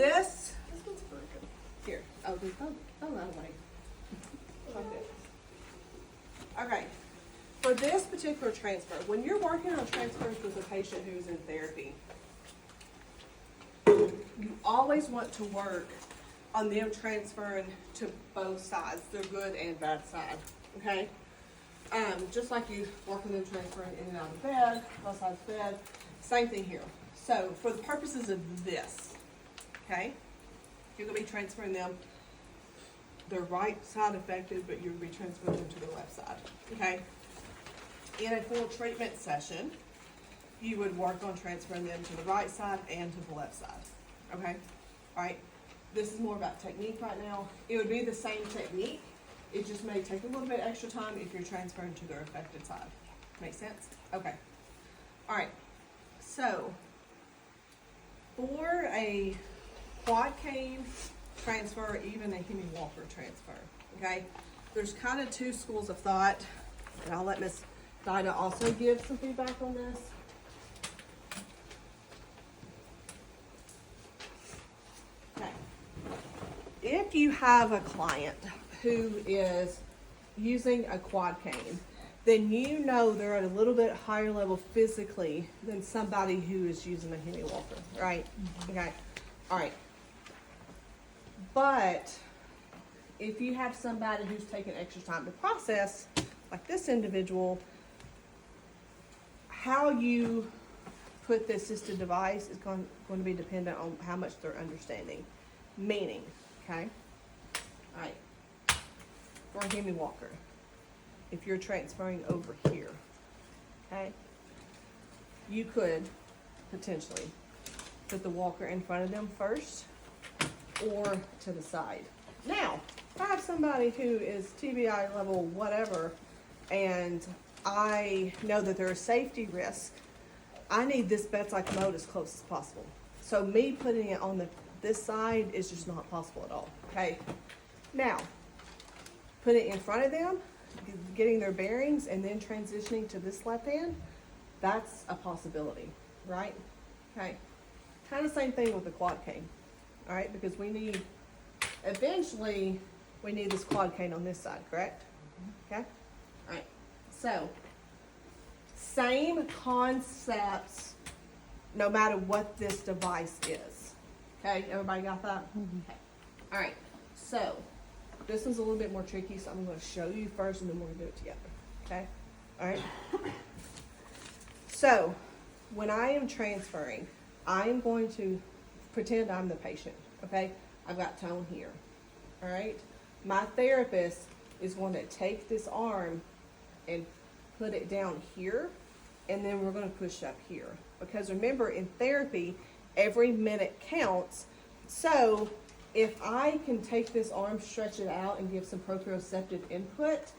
this one's broken. Here. Oh, that away. Like this. Okay. For this particular transfer, when you're working on transfers with a patient who's in therapy, you always want to work on them transferring to both sides, their good and bad side, okay? Just like you work on them transferring in and out of bed, both sides of bed, same thing here. So for the purposes of this, okay, you're gonna be transferring them, their right side affected, but you're gonna be transferring them to the left side, okay? In a full treatment session, you would work on transferring them to the right side and to the left side, okay? All right, this is more about technique right now. It would be the same technique. It just may take a little bit extra time if you're transferring to their affected side. Make sense? Okay. All right, so for a quad cane transfer, even a Hemi Walker transfer, okay, there's kind of two schools of thought, and I'll let Miss Dinah also give some feedback on this. Okay. If you have a client who is using a quad cane, then you know they're at a little bit higher level physically than somebody who is using a Hemi Walker, right? Mm-hmm. Okay. All right. But if you have somebody who's taking extra time to process, like this individual, how you put the assisted device is going to be dependent on how much they're understanding. Meaning, okay? All right. For a Hemi Walker, if you're transferring over here, okay, you could potentially put the walker in front of them first or to the side. Now, if I have somebody who is TBI level whatever, and I know that there's a safety risk, I need this bedside commode as close as possible. So me putting it on this side is just not possible at all, okay? Now, put it in front of them, getting their bearings, and then transitioning to this left hand, that's a possibility, right? Okay, kind of same thing with the quad cane, all right? Because eventually, we need this quad cane on this side, correct? Okay, all right, so same concepts no matter what this device is. Okay, everybody got that? Mm-hmm. Okay, all right, so this one's a little bit more tricky, so I'm going to show you first and then we're going to do it together, okay? All right, so when I am transferring, I am going to pretend I'm the patient, okay? I've got tone here, all right? My therapist is going to take this arm and put it down here, and then we're going to push up here. Because remember, in therapy, every minute counts. So if I can take this arm, stretch it out, and give some proprioceptive input,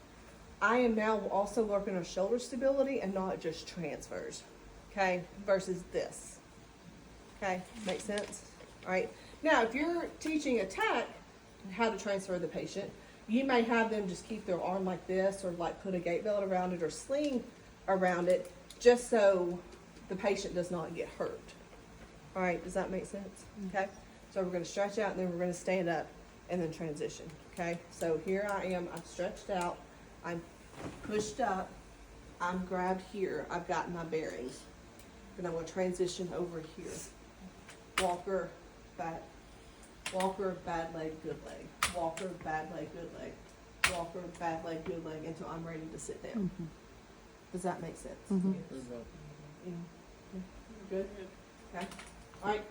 I am now also working on shoulder stability and not just transfers, okay, versus this. Okay, makes sense? All right. Now, if you're teaching a tech how to transfer the patient, you may have them just keep their arm like this, or like put a gait belt around it or sling around it, just so the patient does not get hurt. All right, does that make sense? Okay, so we're going to stretch out, and then we're going to stand up and then transition. Okay, so here I am, I'm stretched out, I'm pushed up, I'm grabbed here, I've got my bearings, and I'm going to transition over here. Walker, bad leg, good leg. Walker, bad leg, good leg. Walker, bad leg, good leg, until I'm ready to sit down. Mm-hmm. Does that make sense? Mm-hmm. Yeah. Good? Okay. All right.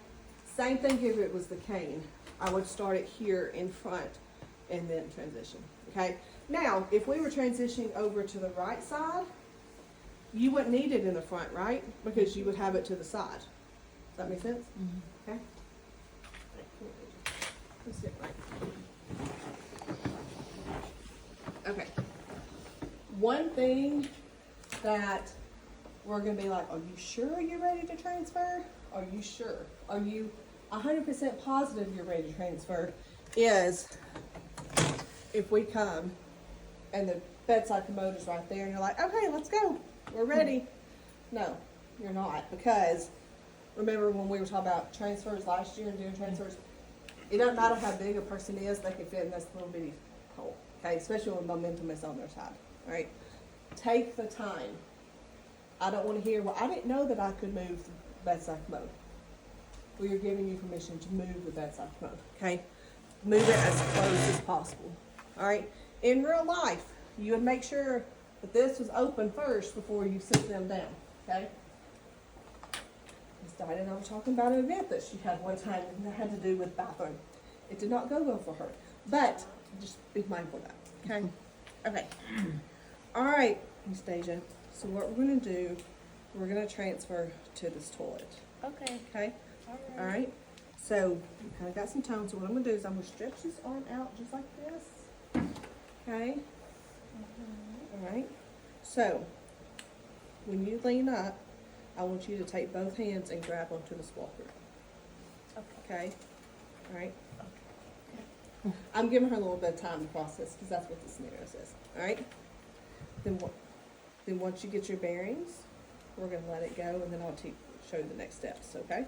Same thing if it was the cane. I would start it here in front and then transition. Okay. Now, if we were transitioning over to the right side, you wouldn't need it in the front, right? Because you would have it to the side. Does that make sense? Mm-hmm. Okay. Let's sit right. Okay. One thing that we're going to be like, are you sure you're ready to transfer? Are you sure? Are you 100% positive you're ready to transfer? Is if we come and the bedside commode is right there and you're like, okay, let's go. We're ready. No, you're not, because remember when we were talking about transfers last year and doing transfers, It doesn't matter how big a person is, they can fit in this little bitty hole, okay? Especially when momentum is on their side, all right? Take the time. I don't want to hear, well, I didn't know that I could move the bedside commode. We are giving you permission to move the bedside commode, okay? Move it as close as possible, all right? In real life, you would make sure that this was open first before you sit them down, okay? Miss Diana and I were talking about an event that she had one time that had to do with bathroom. It did not go well for her, but just be mindful of that, okay? Okay. All right, Anastasia. So what we're gonna do, we're gonna transfer to this toilet. Okay. Okay? All right. So you kind of got some tone. So what I'm gonna do is I'm gonna stretch this arm out just like this. Okay? All right. So when you lean up, I want you to take both hands and grab onto this walker. Okay? All right? I'm giving her a little bit of time to process because that's what the scenario says. All right? Then once you get your bearings, we're going to let it go, and then I'll show you the next steps, okay?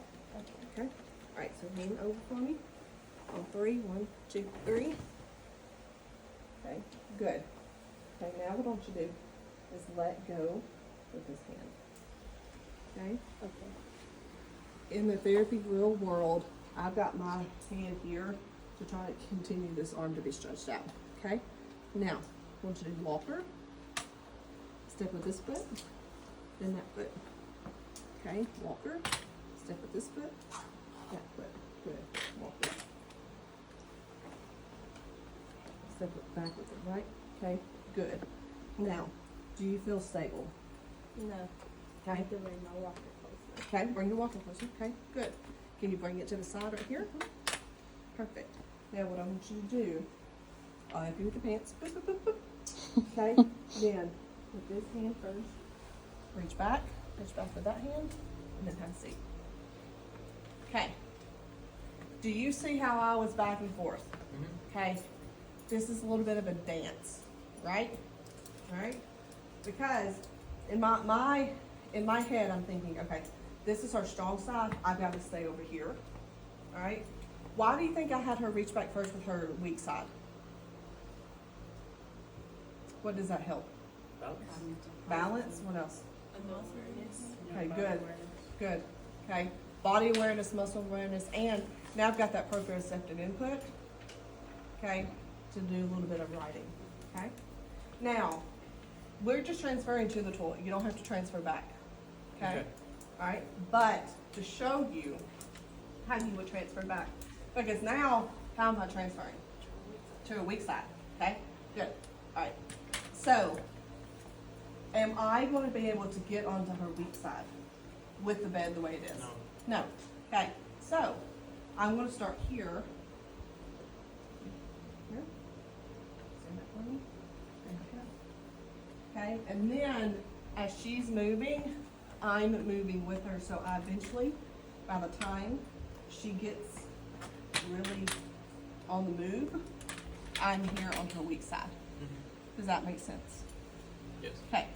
Okay. All right, so lean over for me. On 3, 1, 2, 3. Okay, good. Okay, now what I want you to do is let go with this hand. Okay? Okay. In the therapy real world, I've got my hand here to try to continue this arm to be stretched out. Okay? Now, I want you to do walker. Step with this foot, then that foot. Okay, walker. Step with this foot, that foot. Good. Walker. Step it back with it, right? Okay, good. Now, do you feel stable? No. I Okay. can bring my walker closer. Okay, bring your walker closer. Okay, good. Can you bring it to the side right here? Perfect. Now what I want you to do, I'll help you with the pants. Boop, boop, boop, boop. Okay, then with this hand first, reach back with that hand, and then have a seat. Okay. Do you see how I was back and forth? Okay. This is a little bit of a dance, right? All right. Because in my head, I'm thinking, okay, this is her strong side. I've got to stay over here. All right. Why do you think I had her reach back first with her weak side? What does that help? Balance. What else? Okay, good. Good. Okay. Body awareness, muscle awareness, and now I've got that proprioceptive input. Okay. To do a little bit of writing. Okay. Now, we're just transferring to the toilet. You don't have to transfer back. Okay. All right. But to show you how you would transfer back, because now how am I transferring? To a weak side. Okay. Good. All right. So, am I going to be able to get onto her weak side with the bed the way it is? No. No. Okay. So, I'm going to start here. Here. Stand up for me. Okay. And then, as she's moving, I'm moving with her. So, I eventually, by the time she gets really on the move, I'm here on her weak side. Does that make sense? Yes. Okay.